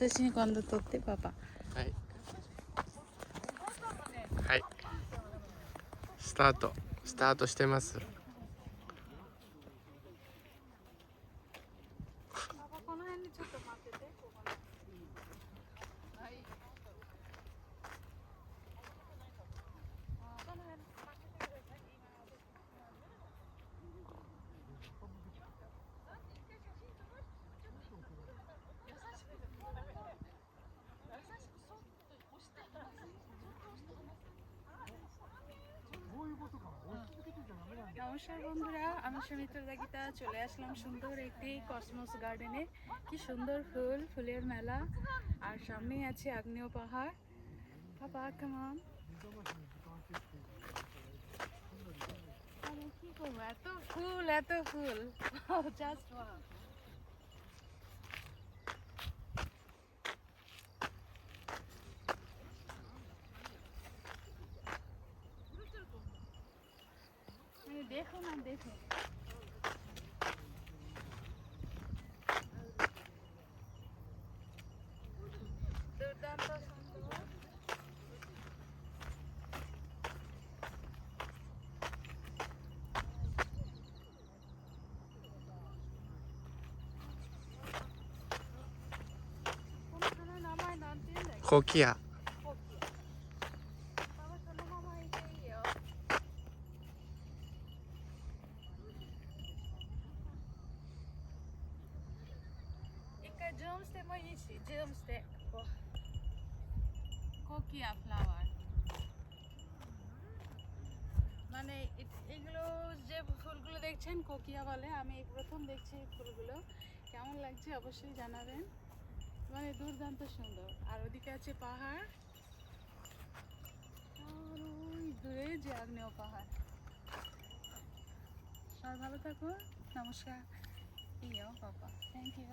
私に今度撮ってパパ。はいはいスタートしてます。パパこの辺にちょっと待ってて。ここに。はい。この辺待っててください。নমস্কার বন্ধুরা, আমি সুমিত্রা দাগিতা চলে আসলাম সুন্দর একটি কসমোস গার্ডেনে। কি সুন্দর ফুল, ফুলের মেলা, আর সামনেই আছে আগ্নেয় পাহাড়। বাবা কেমন আমি কি করবো, এত ফুল এত ফুল, জাস্ট ওয়াও। দেখো না, দেখো দুর্দান্ত সুন্দর। কোনখানে নামায় নাম দিয়ে দেখ। কোকিয়া বাবা চলো মামা, এইটাই Ika drumstick mo isi, drumstick po. কোকিয়া ফ্লাওয়ার, মানে এগুলো যে ফুলগুলো দেখছেন কোকিয়া বলে। আমি এই প্রথম দেখছি এই ফুলগুলো। কেমন লাগছে অবশ্যই জানাবেন। মানে দুর্দান্ত সুন্দর। আর ওদিকে আছে পাহাড়, আর ওই দূরে যে আগ্নেয় পাহাড়। সবাই ভালো থাকুন, নমস্কার। ইয়ো বাবা, থ্যাংক ইউ।